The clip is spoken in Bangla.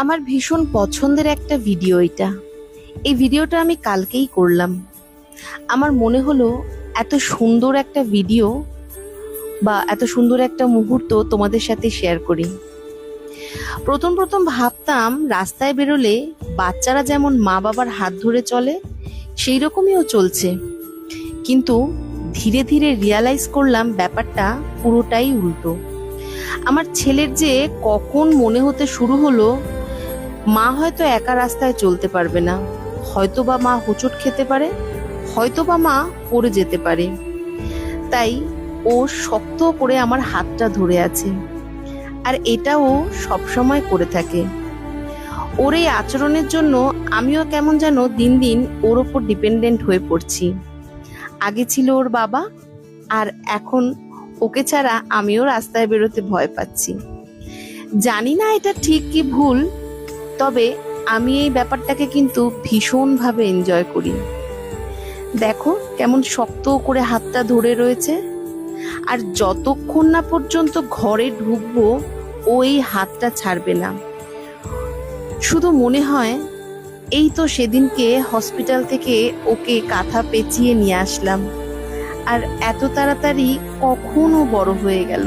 আমার ভীষণ পছন্দের একটা ভিডিও এটা। এই ভিডিওটা আমি কালকেই করলাম। আমার মনে হলো এত সুন্দর একটা ভিডিও বা এত সুন্দর একটা মুহূর্ত তোমাদের সাথে শেয়ার করি। প্রথম প্রথম ভাবতাম রাস্তায় বেরোলে বাচ্চারা যেমন মা বাবার হাত ধরে চলে সেই রকমইও চলছে, কিন্তু ধীরে ধীরে রিয়ালাইজ করলাম ব্যাপারটা পুরোটাই উল্টো। আমার ছেলের যে কখন মনে হতে শুরু হলো মা হয়তো একা রাস্তায় চলতে পারবে না, হয়তো বা মা হোঁচট খেতে পারে, হয়তো বা মা পড়ে যেতে পারে, তাই ও শক্ত করে আমার হাতটা ধরে আছে। আর এটা ও সবসময় করে থাকে। ওর এই আচরণের জন্য আমিও কেমন যেন দিন দিন ওর ওপর ডিপেন্ডেন্ট হয়ে পড়ছি। আগে ছিল ওর বাবা, আর এখন ওকে ছাড়া আমিও রাস্তায় বেরোতে ভয় পাচ্ছি। জানি না এটা ঠিক কি ভুল, তবে আমি এই ব্যাপারটাকে কিন্তু ভীষণভাবে এনজয় করি। দেখো কেমন শক্ত করে হাতটা ধরে রয়েছে, আর যতক্ষণ না পর্যন্ত ঘরে ঢুকবো ও এই হাতটা ছাড়বে না। শুধু মনে হয় এই তো সেদিনকে হসপিটাল থেকে ওকে কাঁথা পেঁচিয়ে নিয়ে আসলাম, আর এত তাড়াতাড়ি কখন ও বড় হয়ে গেল।